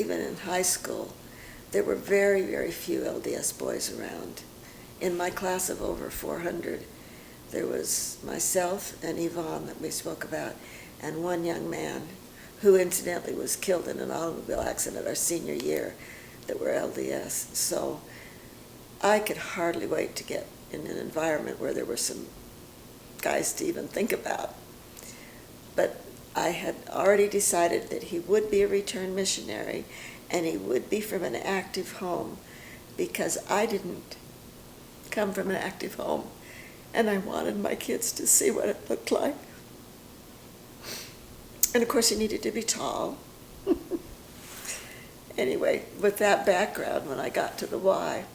even in high school, there were very, very few LDS boys around. In my class of over 400, there was myself and Yvonne that we spoke about, and one young man who incidentally was killed in an automobile accident our senior year that were LDS. So I could hardly wait to get in an environment where there were some guys to even think about. But I had already decided that he would be a returned missionary, and he would be from an active home, because I didn't come from an active home, and I wanted my kids to see what it looked like. And of course he needed to be tall. Anyway, with that background, when I got to the Y,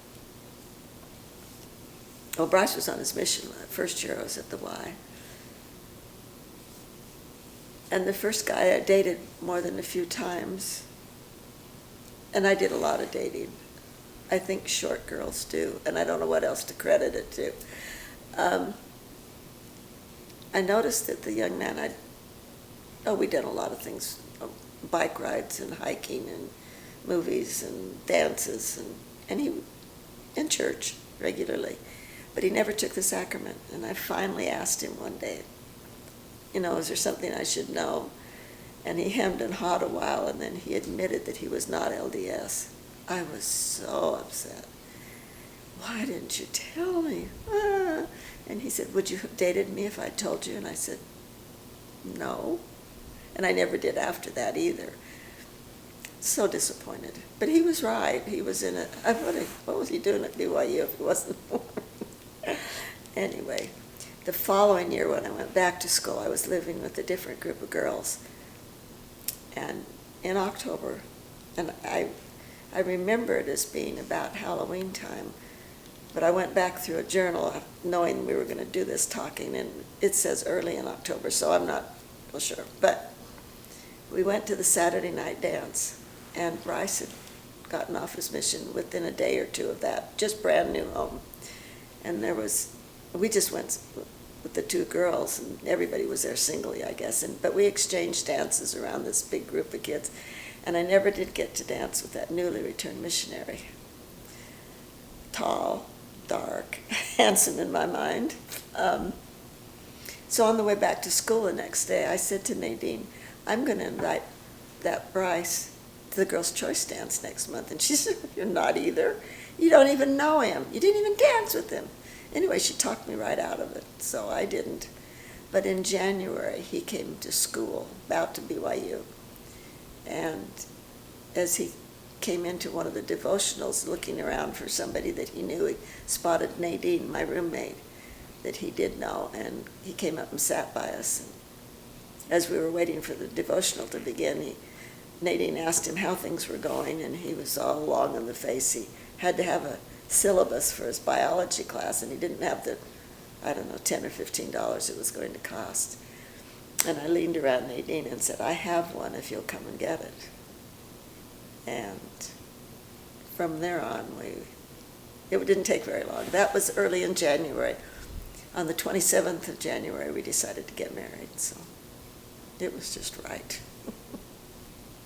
well, Bryce was on his mission. The first year I was at the Y. And the first guy I dated more than a few times, and I did a lot of dating. I think short girls do, and I don't know what else to credit it to. I noticed that the young man, we did a lot of things, bike rides and hiking and movies and dances, and he in church regularly, but he never took the sacrament. And I finally asked him one day, is there something I should know? And he hemmed and hawed a while, and then he admitted that he was not LDS. I was so upset. Why didn't you tell me? And he said, would you have dated me if I told you? And I said, no. And I never did after that either. So disappointed. But he was right. He was in it. What was he doing at BYU if he wasn't? Anyway, the following year when I went back to school, I was living with a different group of girls. And in October, and I remember it as being about Halloween time, but I went back through a journal knowing we were going to do this talking, and it says early in October, so I'm not real sure. But we went to the Saturday night dance, and Bryce had gotten off his mission within a day or two of that, just brand new home. And we just went with the two girls, and everybody was there singly, I guess. But we exchanged dances around this big group of kids, and I never did get to dance with that newly returned missionary. Tall, dark, handsome in my mind. So on the way back to school the next day, I said to Nadine, I'm going to invite that Bryce to the Girls' Choice dance next month. And she said, you're not either. You don't even know him. You didn't even dance with him. Anyway, she talked me right out of it, so I didn't. But in January, he came to school, about to BYU. And as he came into one of the devotionals looking around for somebody that he knew, he spotted Nadine, my roommate, that he did know, and he came up and sat by us. And as we were waiting for the devotional to begin, Nadine asked him how things were going, and he was all long in the face. He had to have a syllabus for his biology class, and he didn't have the, $10 or $15 it was going to cost. And I leaned around Nadine and said, I have one if you'll come and get it. And from there on, it didn't take very long. That was early in January. On the 27th of January, we decided to get married, so it was just right.